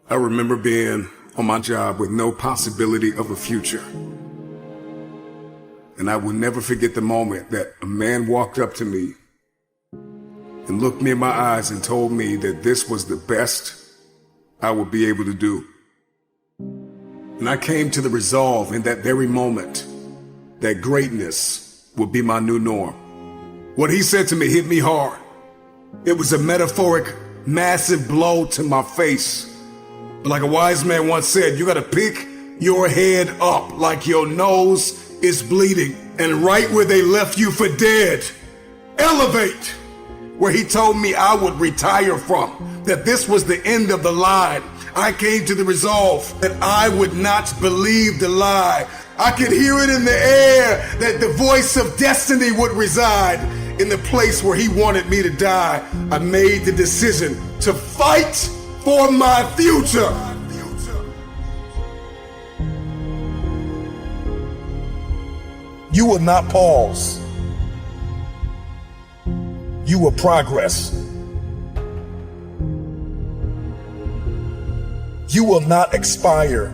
I remember being on my job with no possibility of a future. And I will never forget the moment that a man walked up to me and looked me in my eyes and told me that this was the best I would be able to do. And I came to the resolve in that very moment that greatness would be my new norm. What he said to me hit me hard. It was a metaphoric, massive blow to my face. But like a wise man once said, you gotta pick your head up like your nose is bleeding. And right where they left you for dead, elevate. Where he told me I would retire from, that this was the end of the line. I came to the resolve that I would not believe the lie. I could hear it in the air that the voice of destiny would reside in the place where he wanted me to die. I made the decision to fight for my future. You will not pause. You will progress. You will not expire.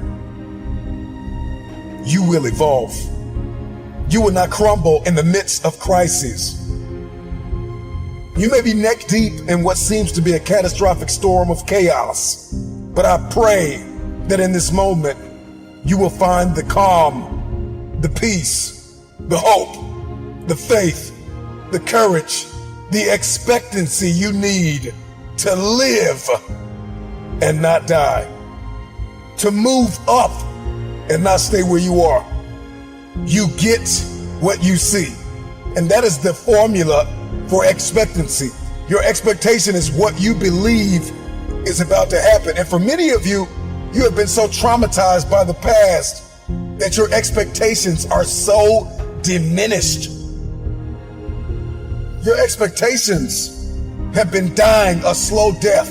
You will evolve. You will not crumble in the midst of crises. You may be neck deep in what seems to be a catastrophic storm of chaos, but I pray that in this moment, you will find the calm, the peace, the hope, the faith, the courage, the expectancy you need to live and not die, to move up and not stay where you are. You get what you see. And that is the formula for expectancy. Your expectation is what you believe is about to happen. And for many of you, you have been so traumatized by the past that your expectations are so diminished. Your expectations have been dying a slow death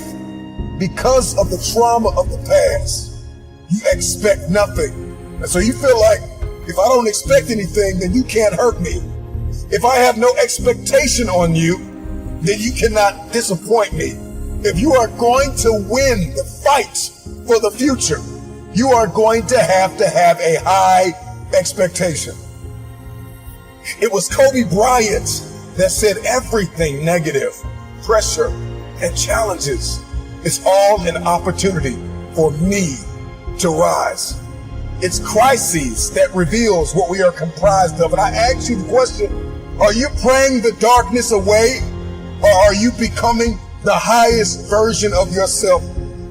because of the trauma of the past. You expect nothing. And so you feel like, if I don't expect anything, then you can't hurt me. If I have no expectation on you, then you cannot disappoint me. If you are going to win the fight for the future, you are going to have a high expectation. It was Kobe Bryant that said everything negative, pressure, and challenges is all an opportunity for me to rise. It's crises that reveals what we are comprised of. And I ask you the question, are you praying the darkness away, or are you becoming the highest version of yourself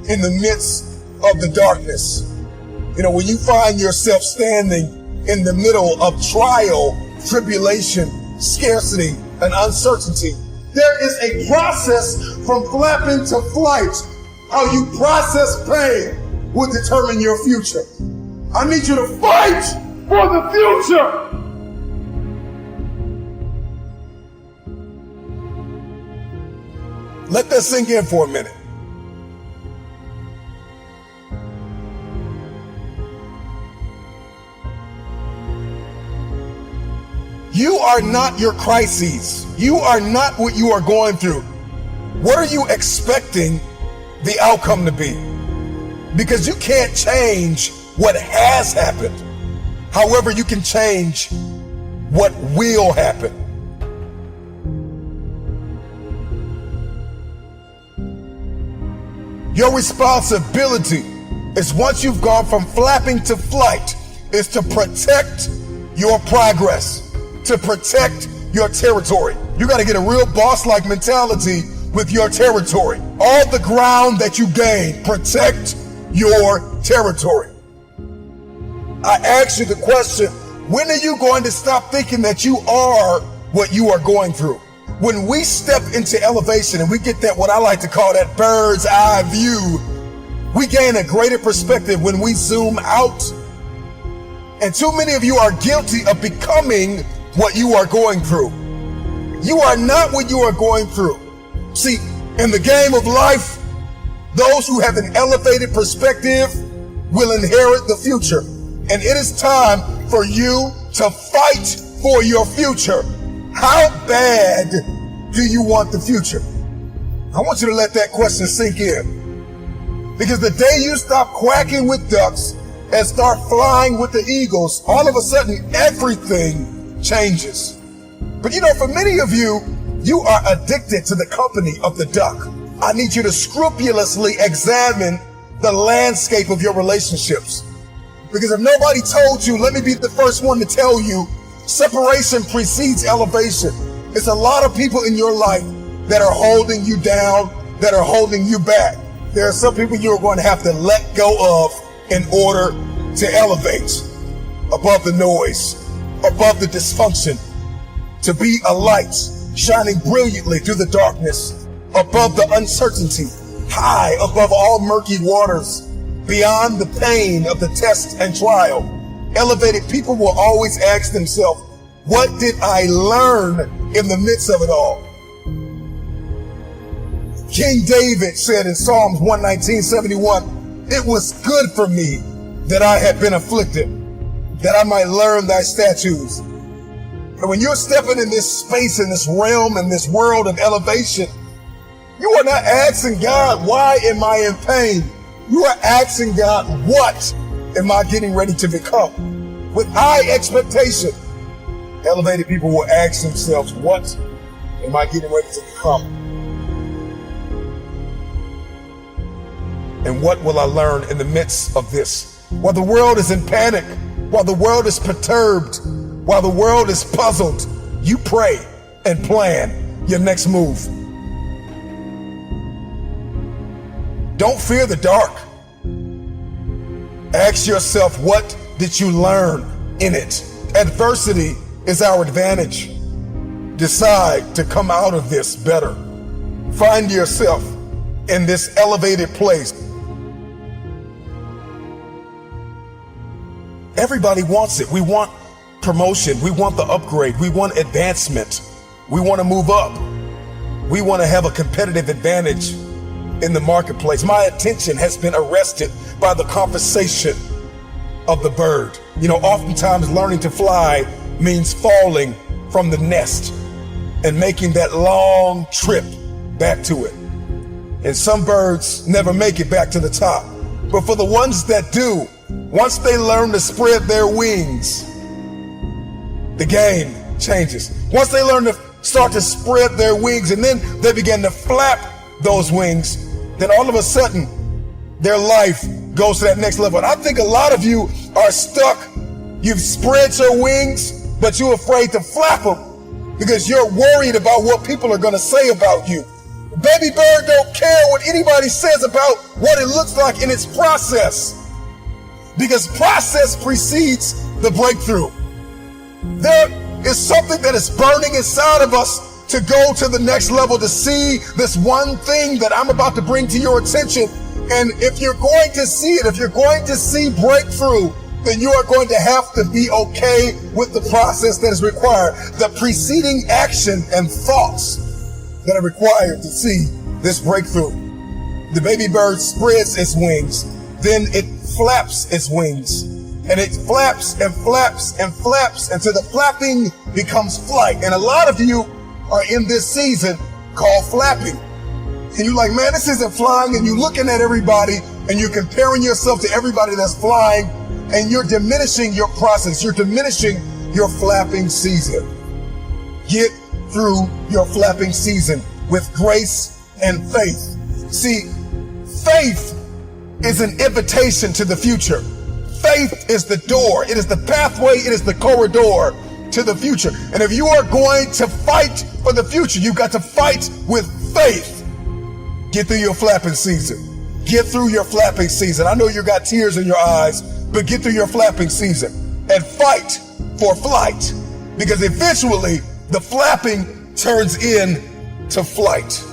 in the midst of the darkness? You know, when you find yourself standing in the middle of trial, tribulation, scarcity, and uncertainty, there is a process from flapping to flight. How you process pain will determine your future. I need you to fight for the future. Let that sink in for a minute. You are not your crises. You are not what you are going through. What are you expecting the outcome to be? Because you can't change what has happened. However, you can change what will happen. Your responsibility is, once you've gone from flapping to flight, is to protect your progress, to protect your territory. You got to get a real boss-like mentality with your territory. All the ground that you gain, protect your territory. I ask you the question, when are you going to stop thinking that you are what you are going through? When we step into elevation and we get that, what I like to call that bird's eye view, we gain a greater perspective when we zoom out. And too many of you are guilty of becoming what you are going through. You are not what you are going through. See, in the game of life, those who have an elevated perspective will inherit the future. And it is time for you to fight for your future. How bad do you want the future? I want you to let that question sink in. Because the day you stop quacking with ducks and start flying with the eagles, all of a sudden everything changes. But you know, for many of you, you are addicted to the company of the duck. I need you to scrupulously examine the landscape of your relationships. Because if nobody told you, let me be the first one to tell you, separation precedes elevation. It's a lot of people in your life that are holding you down, that are holding you back. There are some people you're going to have to let go of in order to elevate above the noise, above the dysfunction, to be a light shining brilliantly through the darkness, above the uncertainty, high above all murky waters, beyond the pain of the test and trial. Elevated people will always ask themselves, what did I learn in the midst of it all? King David said in Psalms 119:71, it was good for me that I had been afflicted, that I might learn thy statutes. And when you're stepping in this space, in this realm, in this world of elevation, you are not asking God, why am I in pain? You are asking God, what am I getting ready to become? With high expectation, elevated people will ask themselves, what am I getting ready to become? And what will I learn in the midst of this? While the world is in panic, while the world is perturbed, while the world is puzzled, you pray and plan your next move. Don't fear the dark. Ask yourself, what did you learn in it? Adversity is our advantage. Decide to come out of this better. Find yourself in this elevated place. Everybody wants it. We want promotion. We want the upgrade. We want advancement. We want to move up. We want to have a competitive advantage in the marketplace. My attention has been arrested by the conversation of the bird. You know, oftentimes learning to fly means falling from the nest and making that long trip back to it. And some birds never make it back to the top. But for the ones that do, once they learn to spread their wings, the game changes. Once they learn to start to spread their wings and then they begin to flap those wings, then all of a sudden their life goes to that next level. And I think a lot of you are stuck. You've spread your wings, but you're afraid to flap them because you're worried about what people are going to say about you. Baby bird don't care what anybody says about what it looks like in its process, because process precedes the breakthrough. There is something that is burning inside of us to go to the next level, to see this one thing that I'm about to bring to your attention. And if you're going to see it, if you're going to see breakthrough, then you are going to have to be okay with the process that is required, the preceding action and thoughts that are required to see this breakthrough. The baby bird spreads its wings, then it flaps its wings, and it flaps and flaps and flaps until the flapping becomes flight. And a lot of you are in this season called flapping. And you're like, man, this isn't flying. And you're looking at everybody and you're comparing yourself to everybody that's flying, and you're diminishing your process. You're diminishing your flapping season. Get through your flapping season with grace and faith. See, faith is an invitation to the future. Faith is the door. It is the pathway. It is the corridor to the future. And if you are going to fight for the future, you've got to fight with faith. Get through your flapping season. Get through your flapping season. I know you got tears in your eyes, but get through your flapping season and fight for flight, because eventually the flapping turns into flight.